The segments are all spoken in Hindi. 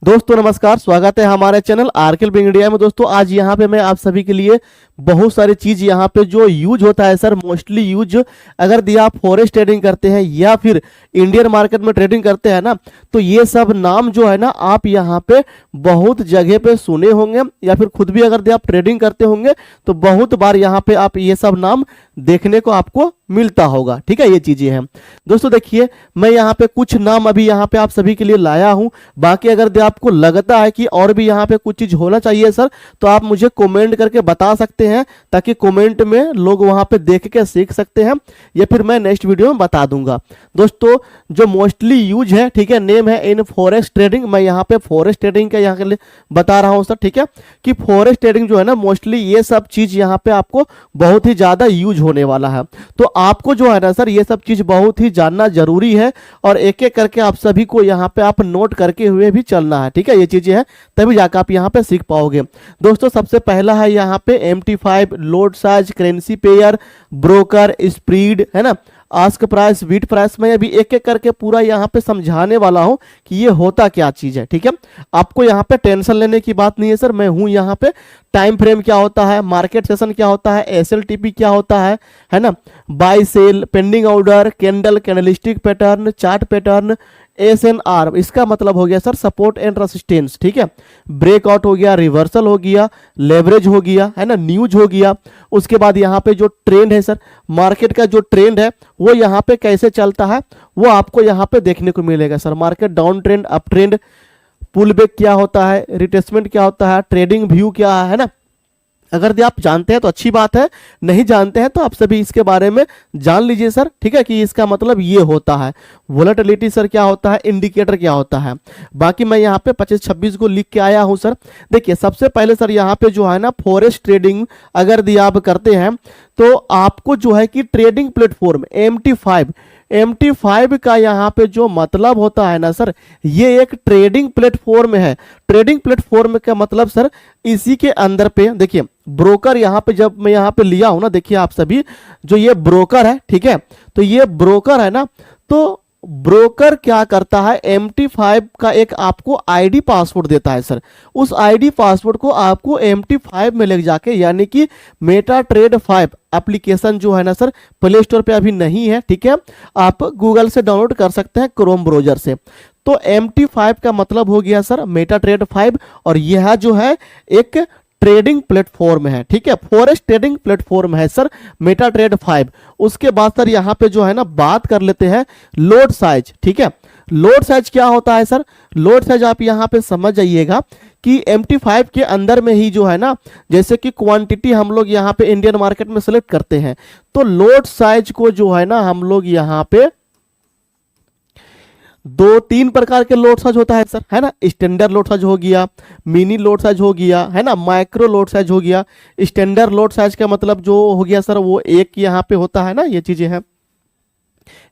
दोस्तों नमस्कार, स्वागत है हमारे चैनल आरकेल इंडिया में। दोस्तों आज यहाँ पे मैं आप सभी के लिए बहुत सारी चीज़ यहाँ पे जो यूज होता है सर, मोस्टली यूज अगर दिया आप फॉरेक्स ट्रेडिंग करते हैं या फिर इंडियन मार्केट में ट्रेडिंग करते हैं ना, तो ये सब नाम जो है ना आप यहाँ पे बहुत जगह पे सुने होंगे या फिर खुद भी अगर दिया आप ट्रेडिंग करते होंगे तो बहुत बार यहाँ पे आप ये सब नाम देखने को आपको मिलता होगा। ठीक है, ये चीजें हैं दोस्तों। देखिए मैं यहाँ पे कुछ नाम अभी यहाँ पे आप सभी के लिए लाया हूँ। बाकी अगर आपको लगता है कि और भी यहाँ पे कुछ चीज होना चाहिए सर, तो आप मुझे कमेंट करके बता सकते हैं, ताकि कमेंट में लोग वहां पे देख के सीख सकते हैं, या फिर मैं नेक्स्ट वीडियो में बता दूंगा। दोस्तों जो मोस्टली यूज है, ठीक है, नेम है इन फॉरेक्स ट्रेडिंग। मैं यहाँ पे फॉरेक्स ट्रेडिंग का यहाँ के लिए बता रहा हूँ सर, ठीक है, कि फॉरेक्स ट्रेडिंग जो है ना मोस्टली ये सब चीज यहाँ पे आपको बहुत ही ज्यादा यूज होने वाला है। तो आपको जो है ना सर ये सब चीज बहुत ही जानना जरूरी है, और एक एक करके आप सभी को यहाँ पे आप नोट करके हुए भी चलना है। ठीक है, ये चीजें हैं, तभी जाकर आप यहाँ पे सीख पाओगे। दोस्तों सबसे पहला है यहाँ पे MT5, load size, currency pair, broker, spread, है ना, आस्क प्राइस, बीट प्राइस। मैं अभी एक एक करके पूरा यहाँ पे समझाने वाला हूँ कि ये होता क्या चीज है। ठीक है, आपको यहाँ पे टेंशन लेने की बात नहीं है सर, मैं हूँ यहाँ पे। टाइम फ्रेम क्या होता है, मार्केट सेशन क्या होता है, SLTP क्या होता है ना, buy sell, pending order, candle, candlestick pattern, chart pattern, SNR, इसका मतलब हो गया सर सपोर्ट एंड रेसिस्टेंस। ठीक है, ब्रेकआउट हो गया, रिवर्सल हो गया, लेवरेज हो गया, है ना, न्यूज हो गया। उसके बाद यहाँ पे जो ट्रेंड है सर, मार्केट का जो ट्रेंड है वो यहाँ पे कैसे चलता है वो आपको यहाँ पे देखने को मिलेगा sir. Market down trend, up trend, pull back क्या होता है, रिट्रेसमेंट क्या होता है, ट्रेडिंग व्यू क्या है ना। अगर आप जानते हैं तो अच्छी बात है, नहीं जानते हैं तो आप सभी इसके बारे में जान लीजिए सर। ठीक है, कि इसका मतलब ये होता है। वोलेटिलिटी सर क्या होता है, इंडिकेटर क्या होता है। बाकी मैं यहाँ पे 25-26 को लिख के आया हूँ सर। देखिए सबसे पहले सर यहाँ पे जो है ना फॉरेक्स ट्रेडिंग अगर आप करते हैं तो आपको जो है कि ट्रेडिंग प्लेटफॉर्म MT5 का यहाँ पे जो मतलब होता है ना सर, ये एक ट्रेडिंग प्लेटफॉर्म है। ट्रेडिंग प्लेटफॉर्म का मतलब सर इसी के अंदर पे देखिए ब्रोकर, यहाँ पे जब मैं यहाँ पे लिया हूं ना, देखिए आप सभी जो ये ब्रोकर है, ठीक है, तो ये ब्रोकर है ना, तो ब्रोकर क्या करता है, MT5 का एक आपको ID पासवर्ड देता है सर। उस ID पासवर्ड को आपको MT5 में ले जाके, यानी कि मेटा ट्रेड 5 एप्लीकेशन जो है ना सर प्ले स्टोर पे अभी नहीं है, ठीक है, आप गूगल से डाउनलोड कर सकते हैं क्रोम ब्राउजर से। तो MT5 का मतलब हो गया सर मेटा ट्रेड 5, और यह जो है एक ट्रेडिंग प्लेटफॉर्म है। ठीक है, फॉरेक्स ट्रेडिंग प्लेटफॉर्म है सर मेटा ट्रेड 5। उसके बाद सर यहाँ पे जो है ना बात कर लेते हैं लोड साइज। ठीक है, लोड साइज क्या होता है सर, लोड साइज आप यहाँ पे समझ जाइएगा कि MT5 के अंदर में ही जो है ना, जैसे कि क्वांटिटी हम लोग यहाँ पे इंडियन मार्केट में सेलेक्ट करते हैं, तो लोड साइज को जो है ना हम लोग यहाँ पे 2-3 प्रकार के लोड साइज होता है सर, है ना। स्टैंडर्ड लोड साइज हो गया, मिनी लोड साइज हो गया, है ना, माइक्रो लोड साइज हो गया। स्टैंडर्ड लोड साइज का मतलब जो हो गया सर वो एक यहाँ पे होता है ना, ये चीजें हैं।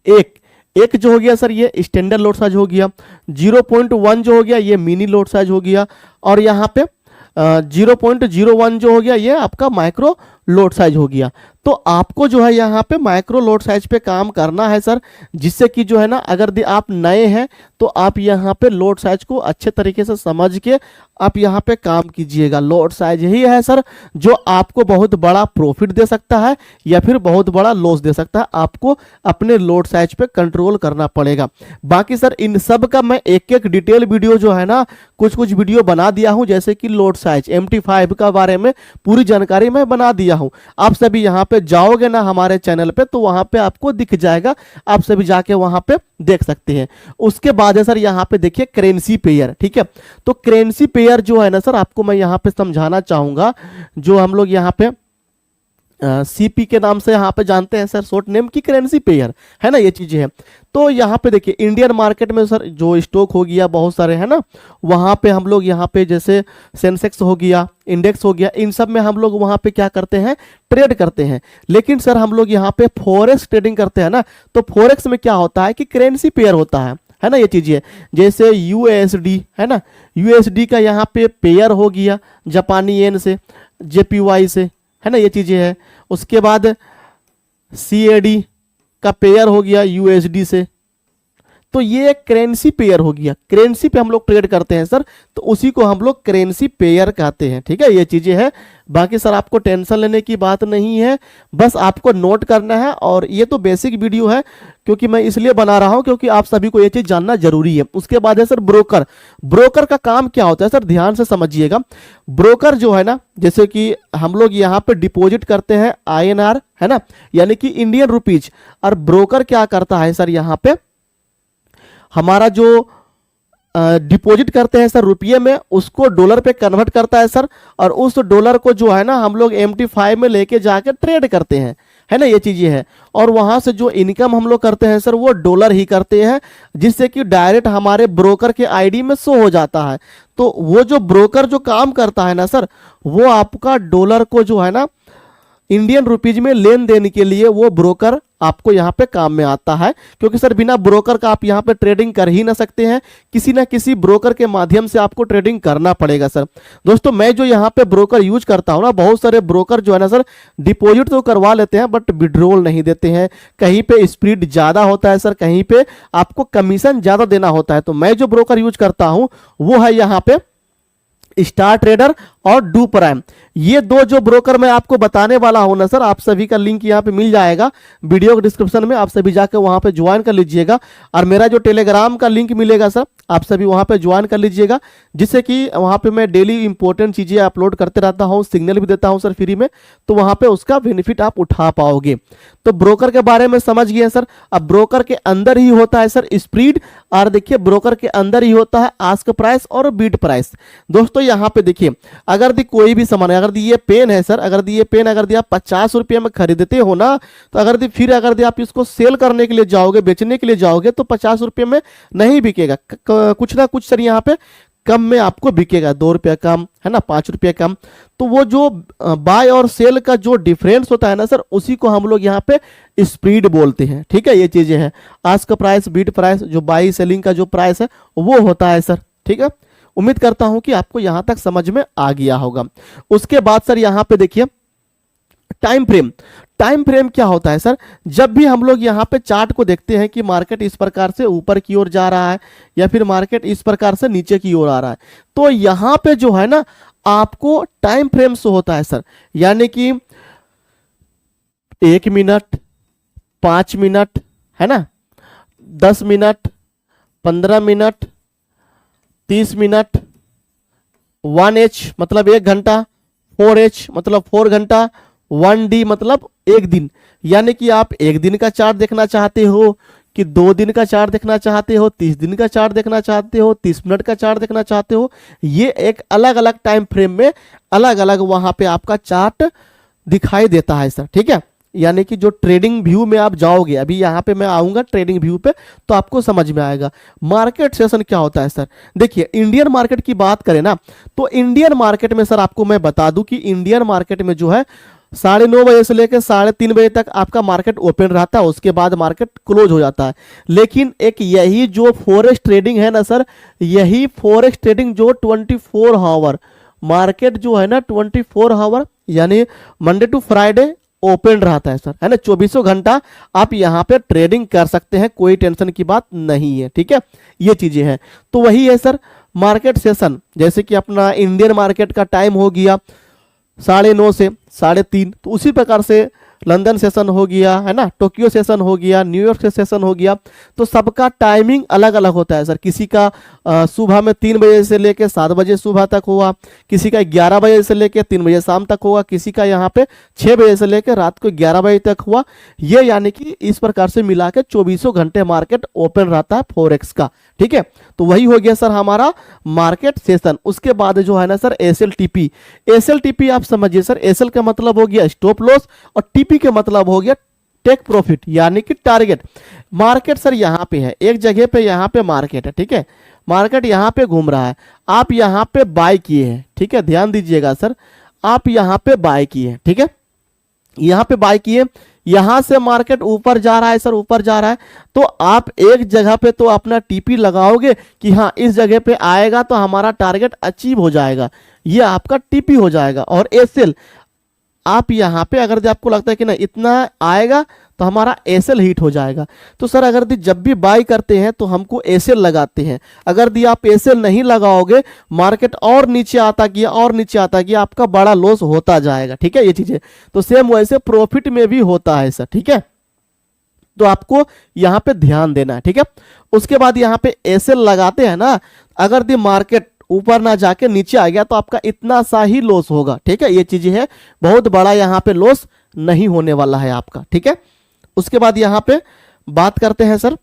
एक जो हो गया सर ये स्टैंडर्ड लोड साइज हो गया। 0.1 जो हो गया ये मिनी लोड साइज हो गया, और यहाँ पे 0.01 जो हो गया ये आपका माइक्रो लोड साइज हो गया। तो आपको जो है यहाँ पे माइक्रो लोड साइज पे काम करना है सर, जिससे कि जो है ना अगर आप नए हैं तो आप यहाँ पे लोड साइज को अच्छे तरीके से समझ के आप यहाँ पे काम कीजिएगा। लोड साइज यही है सर जो आपको बहुत बड़ा प्रॉफिट दे सकता है या फिर बहुत बड़ा लॉस दे सकता है। आपको अपने लोड साइज पे कंट्रोल करना पड़ेगा। बाकी सर इन सब का मैं एक एक डिटेल वीडियो जो है ना कुछ वीडियो बना दिया हूँ, जैसे कि लोड साइज MT5 का बारे में पूरी जानकारी मैं बना दिया हूँ। आप सभी यहाँ पे जाओगे ना हमारे चैनल पे तो वहां पे आपको दिख जाएगा, आप सभी जाके वहां पे देख सकते हैं। उसके बाद है सर यहाँ पे देखिए करेंसी पेयर। ठीक है, तो करेंसी पेयर जो है ना सर आपको मैं यहाँ पे समझाना चाहूंगा, जो हम लोग यहाँ पे CP के नाम से यहाँ पे जानते हैं सर, शॉर्ट नेम की करेंसी पेयर, है ना, ये चीजें हैं। तो यहाँ पे देखिए इंडियन मार्केट में सर जो स्टॉक हो गया बहुत सारे, है ना, वहाँ पे हम लोग यहाँ पे जैसे सेंसेक्स हो गया, इंडेक्स हो गया, इन सब में हम लोग वहाँ पे क्या करते हैं, ट्रेड करते हैं। लेकिन सर हम लोग यहाँ पे फॉरेक्स ट्रेडिंग करते हैं ना, तो फॉरेक्स में क्या होता है कि करेंसी पेयर होता है ना, ये चीजें जैसे USD, है ना, USD का यहाँ पे पेयर हो गया जापानी येन से, JPY से, है ना, ये चीजें हैं। उसके बाद CAD का पेयर हो गया USD से। तो ये एक करेंसी पेयर हो गया, करेंसी पे हम लोग ट्रेड करते हैं सर, तो उसी को हम लोग करेंसी पेयर कहते हैं। ठीक है, ये चीजें हैं, बाकी सर आपको टेंशन लेने की बात नहीं है, बस आपको नोट करना है। और ये तो बेसिक वीडियो है, क्योंकि मैं इसलिए बना रहा हूं क्योंकि आप सभी को ये चीज जानना जरूरी है। उसके बाद है सर ब्रोकर। ब्रोकर का काम क्या होता है सर, ध्यान से समझिएगा। ब्रोकर जो है ना, जैसे कि हम लोग यहाँ पे डिपॉजिट करते हैं INR, है ना, यानी कि इंडियन रुपीज, और ब्रोकर क्या करता है सर, यहाँ पे हमारा जो डिपॉजिट करते हैं सर रुपये में, उसको डॉलर पे कन्वर्ट करता है सर, और उस डॉलर को जो है ना हम लोग MT5 में लेके जाके ट्रेड करते हैं, है ना, ये चीजें हैं। और वहां से जो इनकम हम लोग करते हैं सर वो डॉलर ही करते हैं, जिससे कि डायरेक्ट हमारे ब्रोकर के ID में शो हो जाता है। तो वो जो ब्रोकर जो काम करता है ना सर, वो आपका डॉलर को जो है ना इंडियन रुपीज में लेन देन के लिए वो ब्रोकर आपको यहाँ पे काम में आता है, क्योंकि सर बिना ब्रोकर का आप यहाँ पे ट्रेडिंग कर ही ना सकते हैं, किसी ना किसी ब्रोकर के माध्यम से आपको ट्रेडिंग करना पड़ेगा सर। दोस्तों मैं जो यहाँ पे ब्रोकर यूज करता हूँ ना, बहुत सारे ब्रोकर जो है ना सर डिपॉजिट तो करवा लेते हैं बट विड्रॉल नहीं देते हैं, कहीं पे स्प्रेड ज्यादा होता है सर, कहीं पे आपको कमीशन ज्यादा देना होता है। तो मैं जो ब्रोकर यूज करता हूँ वो है यहाँ पे स्टार ट्रेडर और डू प्राइम। ये दो जो ब्रोकर मैं आपको बताने वाला हूं ना सर, आप सभी का लिंक यहाँ पे मिल जाएगा वीडियो के डिस्क्रिप्शन में, आप सभी जाकर वहां पे ज्वाइन कर लीजिएगा। और मेरा जो टेलीग्राम का लिंक मिलेगा सर, आप सभी वहां पे ज्वाइन कर लीजिएगा, जिससे कि वहां पे मैं डेली इंपॉर्टेंट चीजें अपलोड करते रहता हूं, सिग्नल भी देता हूं सर फ्री में, तो वहां पे उसका बेनिफिट आप उठा पाओगे। तो ब्रोकर के बारे में समझ गए सर। अब ब्रोकर के अंदर ही होता है सर स्प्रेड, और देखिए ब्रोकर के अंदर ही होता है आस्क प्राइस और बीड प्राइस। दोस्तों यहाँ पे देखिए, अगर दी कोई भी सामान, अगर दी ये पेन है सर, अगर दी ये पेन अगर दी आप 50 रुपये में खरीदते हो ना, तो अगर दी फिर अगर दी आप इसको सेल करने के लिए जाओगे, बेचने के लिए जाओगे, तो 50 रुपये में नहीं बिकेगा, कुछ ना कुछ सर यहाँ पे कम में आपको बिकेगा, 2 रुपया कम, है ना, 5 रुपया कम। तो वो जो बाय और सेल का जो डिफरेंस होता है ना सर, उसी को हम लोग यहाँ पे स्प्रेड बोलते हैं। ठीक है, ये चीजें हैं, आस्क प्राइस, बीड प्राइस, जो बाई सेलिंग का जो प्राइस है वो होता है सर। ठीक है, उम्मीद करता हूं कि आपको यहां तक समझ में आ गया होगा। उसके बाद सर यहां पे देखिए टाइम फ्रेम। टाइम फ्रेम क्या होता है सर, जब भी हम लोग यहाँ पे चार्ट को देखते हैं कि मार्केट इस प्रकार से ऊपर की ओर जा रहा है या फिर मार्केट इस प्रकार से नीचे की ओर आ रहा है, तो यहाँ पे जो है ना आपको टाइम फ्रेम शो होता है सर, यानी कि 1 मिनट, 5 मिनट, है ना, 10 मिनट, 15 मिनट, 30 मिनट, 1H मतलब 1 घंटा, 4H मतलब 4 घंटा, 1D मतलब 1 दिन। यानी कि आप 1 दिन का चार्ट देखना चाहते हो कि 2 दिन का चार्ट देखना चाहते हो, 30 दिन का चार्ट देखना चाहते हो, 30 मिनट का चार्ट देखना चाहते हो, ये एक अलग अलग टाइम फ्रेम में अलग अलग वहां पे आपका चार्ट दिखाई देता है सर। ठीक है, यानी कि जो ट्रेडिंग व्यू में आप जाओगे, अभी यहाँ पे मैं आऊंगा ट्रेडिंग व्यू पे, तो आपको समझ में आएगा मार्केट सेशन क्या होता है सर। देखिए इंडियन मार्केट की बात करें ना, तो इंडियन मार्केट में सर आपको मैं बता दूं कि इंडियन मार्केट में जो है 9:30 बजे से लेकर 3:30 बजे तक आपका मार्केट ओपन रहता है, उसके बाद मार्केट क्लोज हो जाता है। लेकिन एक यही जो फॉरेक्स ट्रेडिंग है ना सर, यही फॉरेक्स ट्रेडिंग जो 24 आवर मार्केट जो है ना 24 आवर यानी मंडे टू फ्राइडे ओपन रहता है सर, है ना, 24 घंटा आप यहाँ पे ट्रेडिंग कर सकते हैं, कोई टेंशन की बात नहीं है। ठीक है, ये चीजें हैं। तो वही है सर मार्केट सेशन, जैसे कि अपना इंडियन मार्केट का टाइम हो गया 9:30 से 3:30, तो उसी प्रकार से लंदन सेशन हो गया, है ना, टोक्यो सेशन हो गया, न्यूयॉर्क से सेशन हो गया। तो सबका टाइमिंग अलग अलग होता है सर, किसी का सुबह में 3 बजे से लेकर 7 बजे सुबह तक हुआ, किसी का 11 बजे से लेकर 3 बजे शाम तक होगा, किसी का यहाँ पे 6 बजे से लेकर रात को 11 बजे तक हुआ। ये यानी कि इस प्रकार से मिला के 24 घंटे मार्केट ओपन रहता है फॉरेक्स का। ठीक है, तो वही हो गया सर हमारा मार्केट सेशन। उसके बाद जो है ना सर SLTP। SLTP आप समझिए सर, SL का मतलब हो गया स्टॉप लॉस और TP के मतलब हो गया टेक प्रॉफिट यानी कि टारगेट। मार्केट सर यहाँ पे है, एक जगह पे यहाँ पे मार्केट है। ठीक है, मार्केट यहाँ पे घूम रहा है, आप यहाँ पे बाय किए हैं। ठीक है, ध्यान दीजिएगा सर, आप यहाँ पे बाय किए। ठीक है, यहाँ पे बाय किए, यहां से मार्केट ऊपर जा रहा है सर, ऊपर जा रहा है, तो आप एक जगह पे तो अपना TP लगाओगे कि हाँ इस जगह पे आएगा तो हमारा टारगेट अचीव हो जाएगा, ये आपका TP हो जाएगा। और SL आप यहाँ पे अगर आपको लगता है कि ना इतना आएगा तो हमारा एसएल हिट हो जाएगा। तो सर अगर दी जब भी बाय करते हैं तो हमको एसएल लगाते हैं, अगर दी आप एसएल नहीं लगाओगे मार्केट और नीचे आता गया और नीचे आता गया, आपका बड़ा लॉस होता जाएगा। ठीक है, ये चीजें तो सेम वैसे प्रॉफिट में भी होता है सर। ठीक है, तो आपको यहां पे ध्यान देना है। ठीक है, उसके बाद यहां पे एसएल लगाते हैं ना, अगर दी मार्केट ऊपर ना जाके नीचे आ गया तो आपका इतना सा ही लॉस होगा। ठीक है, ये चीजें है, बहुत बड़ा यहां पे लॉस नहीं होने वाला है आपका। ठीक है, उसके बाद यहां पे बात करते हैं सर,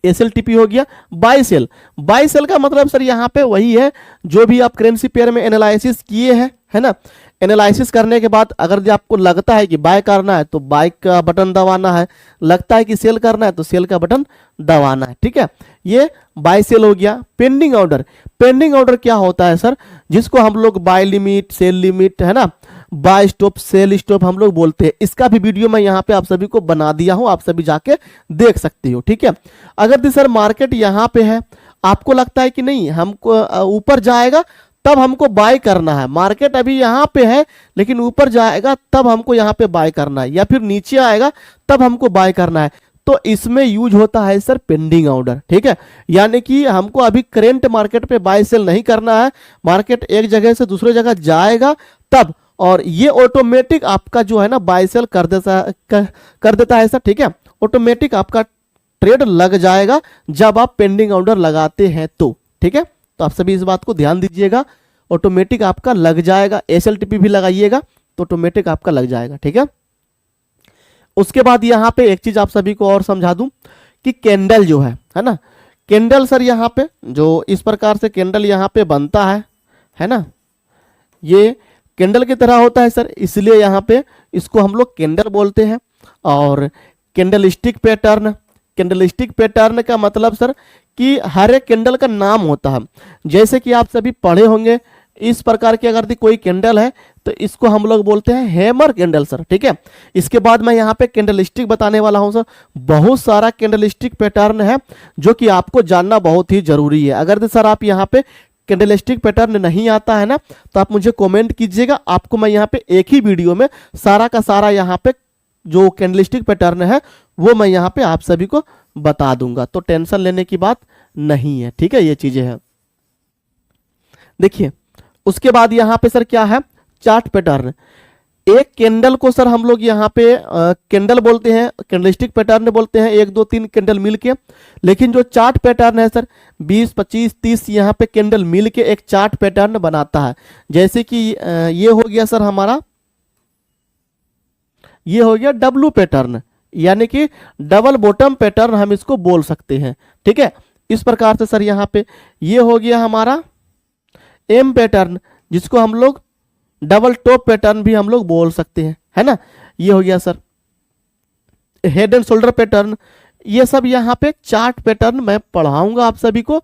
एसएलटीपी हो गया। बाय सेल, बाय सेल का मतलब सर यहां पे वही है जो भी आप करेंसी पेयर में एनालिसिस किए हैं, है ना। एनालिसिस करने के बाद अगर आपको लगता है कि बाय करना है तो बाय का बटन दबाना है, लगता है कि सेल करना है तो सेल का बटन दबाना है। ठीक है, ये बाय सेल हो गया। पेंडिंग ऑर्डर, पेंडिंग ऑर्डर क्या होता है सर, जिसको हम लोग बाय लिमिट, सेल लिमिट, है ना, बाय स्टॉप, सेल स्टॉप हम लोग बोलते हैं। इसका भी वीडियो मैं यहाँ पे आप सभी को बना दिया हूं, आप सभी जाके देख सकते हो। ठीक है, अगर सर मार्केट यहाँ पे है, आपको लगता है कि नहीं हमको ऊपर जाएगा तब हमको बाय करना है, मार्केट अभी यहाँ पे है लेकिन ऊपर जाएगा तब हमको यहाँ पे बाय करना है, या फिर नीचे आएगा तब हमको बाय करना है, तो इसमें यूज होता है सर पेंडिंग ऑर्डर। ठीक है, यानी कि हमको अभी करेंट मार्केट पे बाय सेल नहीं करना है, मार्केट एक जगह से दूसरे जगह जाएगा तब, और ये ऑटोमेटिक आपका जो है ना बाय सेल कर देता है सर। ठीक है, ऑटोमेटिक आपका ट्रेड लग जाएगा जब आप पेंडिंग ऑर्डर लगाते हैं तो। ठीक है, तो आप सभी इस बात को ध्यान दीजिएगा, ऑटोमेटिक आपका लग जाएगा। एसएलटीपी भी लगाइएगा तो ऑटोमेटिक आपका लग जाएगा। ठीक है, उसके बाद यहां पे एक चीज आप सभी को और समझा दूं कि कैंडल जो है ना, कैंडल सर यहां पे जो इस प्रकार से कैंडल यहां पे बनता है ना, ये कैंडल की तरह होता है सर, इसलिए यहां पे इसको हम लोग कैंडल बोलते हैं। और कैंडलस्टिक पैटर्न, कैंडलस्टिक पैटर्न का मतलब सर कि हर एक कैंडल का नाम होता है, जैसे कि आप सभी पढ़े होंगे इस प्रकार की अगर कोई कैंडल है तो इसको हम लोग बोलते हैं हैमर कैंडल सर। ठीक है, इसके बाद मैं यहाँ पे कैंडलस्टिक बताने वाला हूं सर, बहुत सारा कैंडलस्टिक पैटर्न है जो कि आपको जानना बहुत ही जरूरी है। अगर सर आप यहाँ पे कैंडलस्टिक पैटर्न नहीं आता है ना तो आप मुझे कमेंट कीजिएगा, आपको मैं यहाँ पे एक ही वीडियो में सारा का सारा यहाँ पे जो कैंडलस्टिक पैटर्न है वो मैं यहाँ पे आप सभी को बता दूंगा, तो टेंशन लेने की बात नहीं है। ठीक है, ये चीजें हैं। देखिए उसके बाद यहाँ पे सर क्या है, चार्ट पैटर्न। एक कैंडल को सर हम लोग यहाँ पे कैंडल बोलते हैं, कैंडलस्टिक पैटर्न बोलते हैं, 1 2 3 कैंडल मिलके, लेकिन जो चार्ट पैटर्न है सर 20 25 30 यहाँ पे कैंडल मिलके एक चार्ट पैटर्न बनाता है। जैसे कि ये हो गया सर हमारा, ये हो गया डब्लू पैटर्न, यानी कि डबल बॉटम पैटर्न हम इसको बोल सकते हैं। ठीक है, इस प्रकार से सर यहाँ पे ये हो गया हमारा एम पैटर्न, जिसको हम लोग डबल टॉप पैटर्न भी हम लोग बोल सकते हैं, है ना। ये हो गया sir head and shoulder pattern. ये सब यहाँ पे चार्ट पैटर्न मैं पढ़ाऊंगा आप सभी को,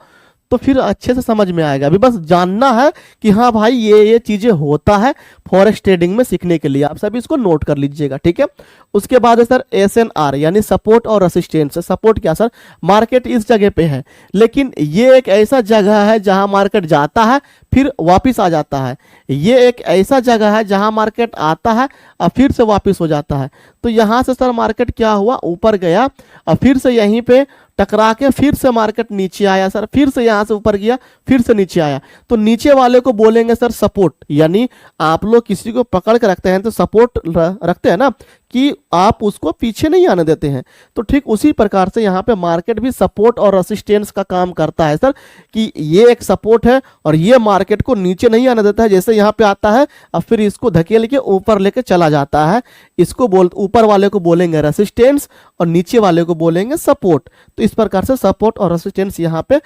तो फिर अच्छे से समझ में आएगा। अभी बस जानना है कि हाँ भाई ये चीजें होता है फॉरेक्स ट्रेडिंग में सीखने के लिए, आप सभी इसको नोट कर लीजिएगा। ठीक है, उसके बाद है सर एसएनआर यानी सपोर्ट और रेसिस्टेंस। सपोर्ट क्या सर, मार्केट इस जगह पे है लेकिन ये एक ऐसा जगह है जहां मार्केट जाता है फिर वापस आ जाता है, ये एक ऐसा जगह है जहां मार्केट आता है और फिर से वापस हो जाता है। तो यहां से सर मार्केट क्या हुआ, ऊपर गया और फिर से यहीं पे टकरा के फिर से मार्केट नीचे आया सर, फिर से यहां से ऊपर गया फिर से नीचे आया, तो नीचे वाले को बोलेंगे सर सपोर्ट। यानी आप लोग किसी को पकड़ के रखते हैं तो सपोर्ट रखते हैं ना, कि आप उसको पीछे नहीं आने देते हैं। तो ठीक उसी प्रकार से यहाँ पे मार्केट भी सपोर्ट और रेसिस्टेंस का काम करता है सर, कि ये एक सपोर्ट है और ये मार्केट को नीचे नहीं आने देता है। जैसे यहाँ पे आता है और फिर इसको धकेल के ऊपर लेके चला जाता है, इसको ऊपर वाले को बोलेंगे रेसिस्टेंस और नीचे वाले को बोलेंगे सपोर्ट। तो इस प्रकार से सपोर्ट और रेसिस्टेंस यहाँ पे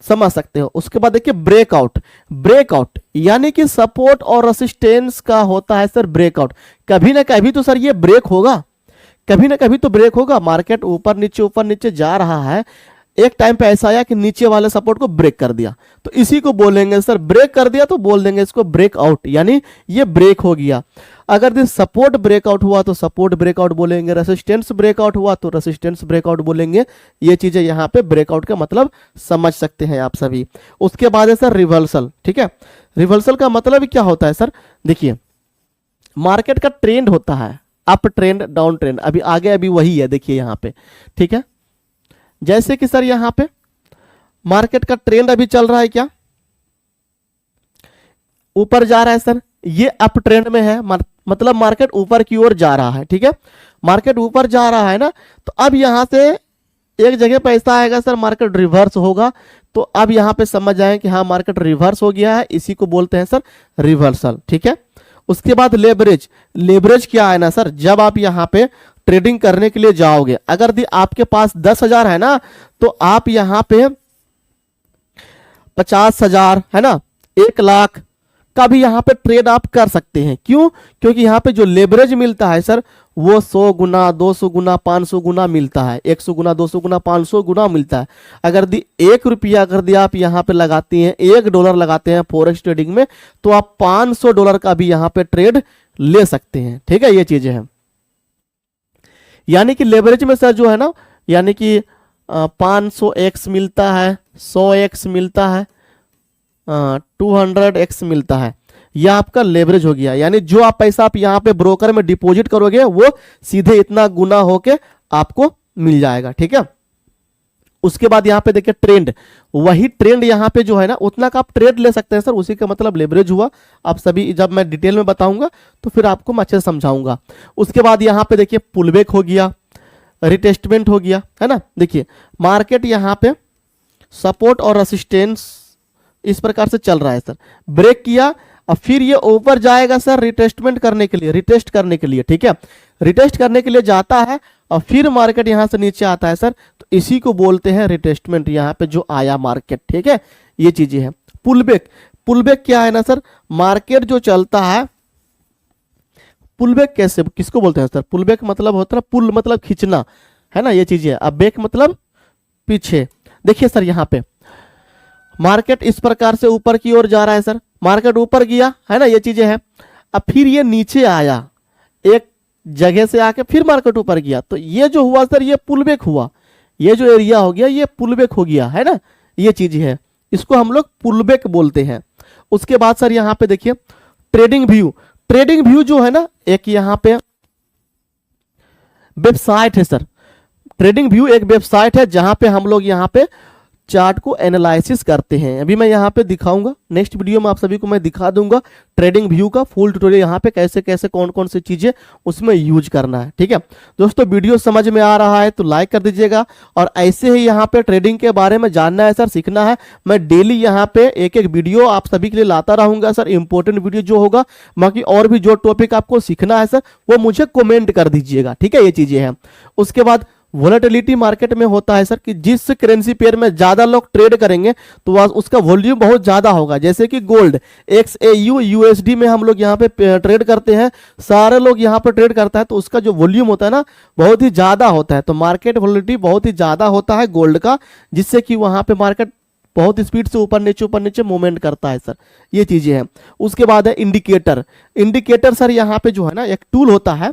समझ सकते हो। उसके बाद देखिए ब्रेकआउट। ब्रेकआउट यानी कि सपोर्ट और रेसिस्टेंस का होता है सर ब्रेकआउट। कभी ना कभी तो सर ये ब्रेक होगा, कभी ना कभी तो ब्रेक होगा। मार्केट ऊपर नीचे जा रहा है, एक टाइम पे ऐसा आया कि नीचे वाले सपोर्ट को ब्रेक कर दिया, तो इसी को बोलेंगे सर ब्रेक कर दिया, तो बोल देंगे इसको ब्रेकआउट, यानी ये ब्रेक हो गया। अगर दिस सपोर्ट ब्रेकआउट हुआ तो सपोर्ट ब्रेकआउट बोलेंगे, रेसिस्टेंस ब्रेकआउट हुआ तो रेसिस्टेंस ब्रेकआउट बोलेंगे। ये चीजें यहाँ पे ब्रेकआउट का मतलब समझ सकते हैं आप सभी। उसके बाद है सर रिवर्सल। ठीक है, रिवर्सल का मतलब क्या होता है सर, देखिए मार्केट का ट्रेंड होता है, अप ट्रेंड डाउन ट्रेंड, अभी आगे अभी वही है, देखिए यहाँ पे, ठीक है। जैसे कि सर यहाँ पे मार्केट का ट्रेंड अभी चल रहा है, क्या ऊपर जा रहा है सर, ये अप ट्रेंड में है, मतलब मार्केट ऊपर की ओर जा रहा है, ठीक है। मार्केट ऊपर जा रहा है ना, तो अब यहां से एक जगह पे ऐसा आएगा सर मार्केट रिवर्स होगा, तो अब यहां पे समझ जाए कि हाँ मार्केट रिवर्स हो गया है, इसी को बोलते हैं सर रिवर्सल, ठीक है। उसके बाद लेवरेज, लेवरेज क्या है ना सर, जब आप यहाँ पे ट्रेडिंग करने के लिए जाओगे, अगर आपके पास 10,000 है ना, तो आप यहाँ पे 50,000 है ना, 1,00,000 का भी यहाँ पे ट्रेड आप कर सकते हैं। क्यों? क्योंकि यहाँ पे जो लेवरेज मिलता है सर वो 100 गुना, 200 गुना, 500 गुना मिलता है, 100 गुना, 200 गुना, 500 गुना मिलता है। अगर ₹1 अगर आप यहाँ पे लगाती हैं, $1 लगाते हैं फॉरेक्स ट्रेडिंग में, तो आप $500 का भी यहाँ पे ट्रेड ले सकते हैं, ठीक है। ये चीजें हैं, यानी कि लेवरेज में सर जो है ना, यानी कि 500x मिलता है, 100x मिलता है, 200x मिलता है, यह आपका लेवरेज हो गया। यानी जो आप पैसा आप यहाँ पे ब्रोकर में डिपॉजिट करोगे वो सीधे इतना गुना होके आपको मिल जाएगा, ठीक है। उसके बाद यहाँ पे देखिए ट्रेंड, वही ट्रेंड यहाँ पे जो है ना उतना का आप ट्रेड ले सकते हैं सर, उसी का मतलब लेवरेज हुआ। आप सभी जब मैं डिटेल में बताऊंगा तो फिर आपको मैं अच्छे से समझाऊंगा। उसके बाद यहाँ पे देखिए पुलबैक हो गया, रिटेस्टमेंट हो गया, है ना। देखिए मार्केट यहाँ पे सपोर्ट और रेसिस्टेंस इस प्रकार से चल रहा है सर, ब्रेक किया और फिर ये ऊपर जाएगा सर रिटेस्टमेंट करने के लिए, रिटेस्ट करने के लिए, ठीक है। रिटेस्ट करने के लिए जाता है और फिर मार्केट यहां से नीचे आता है सर, तो इसी को बोलते हैं रिटेस्टमेंट, यहाँ पे जो आया मार्केट, ठीक है। ये चीजें हैं। पुलबैक, पुलबैक क्या है ना सर, मार्केट जो चलता है, पुलबैक कैसे किसको बोलते हैं सर, पुलबैक मतलब होता है पुल मतलब खींचना, है ना, ये चीजें। अब बैक मतलब पीछे। देखिए सर यहाँ पे मार्केट इस प्रकार से ऊपर की ओर जा रहा है सर, मार्केट ऊपर गया, है ना, ये चीजें हैं। अब फिर ये नीचे आया एक जगह से आके, फिर मार्केट ऊपर गया, तो ये जो हुआ सर ये पुलबैक हुआ, ये जो एरिया हो गया ये पुलबैक हो गया, है ना, ये चीज है, इसको हम लोग पुलबैक बोलते हैं। उसके बाद सर यहाँ पे देखिए ट्रेडिंग व्यू, ट्रेडिंग व्यू जो है ना एक यहाँ पे वेबसाइट है सर, ट्रेडिंग व्यू एक वेबसाइट है जहां पे हम लोग यहाँ पे चार्ट को एनालिसिस करते हैं। अभी मैं यहाँ पे दिखाऊंगा, नेक्स्ट वीडियो में आप सभी को मैं दिखा दूंगा ट्रेडिंग व्यू का फुल ट्यूटोरियल, यहाँ पे कैसे कैसे कौन कौन सी चीजें उसमें यूज करना है, ठीक है दोस्तों। वीडियो समझ में आ रहा है तो लाइक कर दीजिएगा, और ऐसे ही यहाँ पे ट्रेडिंग के बारे में जानना है सर, सीखना है, मैं डेली यहाँ पे एक एक वीडियो आप सभी के लिए लाता रहूंगा सर, इंपॉर्टेंट वीडियो जो होगा। बाकी और भी जो टॉपिक आपको सीखना है सर वो मुझे कमेंट कर दीजिएगा, ठीक है, ये चीजें हैं। उसके बाद वोलेटिलिटी मार्केट में होता है सर कि जिस करेंसी पेयर में ज्यादा लोग ट्रेड करेंगे तो उसका वॉल्यूम बहुत ज्यादा होगा। जैसे कि गोल्ड XAU USD में हम लोग यहाँ पे ट्रेड करते हैं, सारे लोग यहाँ पर ट्रेड करता है, तो उसका जो वॉल्यूम होता है ना बहुत ही ज्यादा होता है, तो मार्केट वोलेटिलिटी बहुत ही ज्यादा होता है गोल्ड का, जिससे कि वहां पे मार्केट बहुत स्पीड से ऊपर नीचे मूवमेंट करता है सर, ये चीजें हैं। उसके बाद है इंडिकेटर, इंडिकेटर सर यहाँ पे जो है ना एक टूल होता है,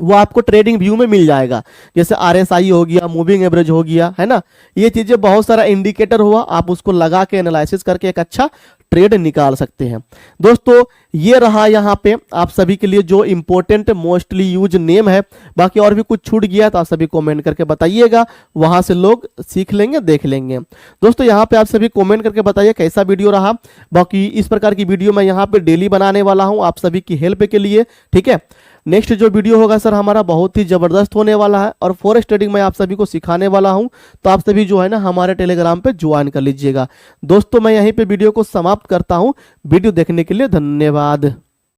वो आपको ट्रेडिंग व्यू में मिल जाएगा, जैसे RSI हो गया, मूविंग एवरेज हो गया, है ना, ये चीजें बहुत सारा इंडिकेटर हुआ, आप उसको लगा के एनालिसिस करके एक अच्छा ट्रेड निकाल सकते हैं। दोस्तों ये रहा यहाँ पे आप सभी के लिए जो इंपॉर्टेंट मोस्टली यूज नेम है, बाकी और भी कुछ छूट गया तो आप सभी कमेंट करके बताइएगा, वहां से लोग सीख लेंगे, देख लेंगे। दोस्तों यहाँ पे आप सभी कमेंट करके बताइए कैसा वीडियो रहा। बाकी इस प्रकार की वीडियो मैं यहाँ पे डेली बनाने वाला हूँ आप सभी की हेल्प के लिए, ठीक है। नेक्स्ट जो वीडियो होगा सर हमारा बहुत ही जबरदस्त होने वाला है, और फॉरेक्स ट्रेडिंग मैं आप सभी को सिखाने वाला हूं, तो आप सभी जो है ना हमारे टेलीग्राम पे ज्वाइन कर लीजिएगा। दोस्तों मैं यहीं पे वीडियो को समाप्त करता हूं, वीडियो देखने के लिए धन्यवाद।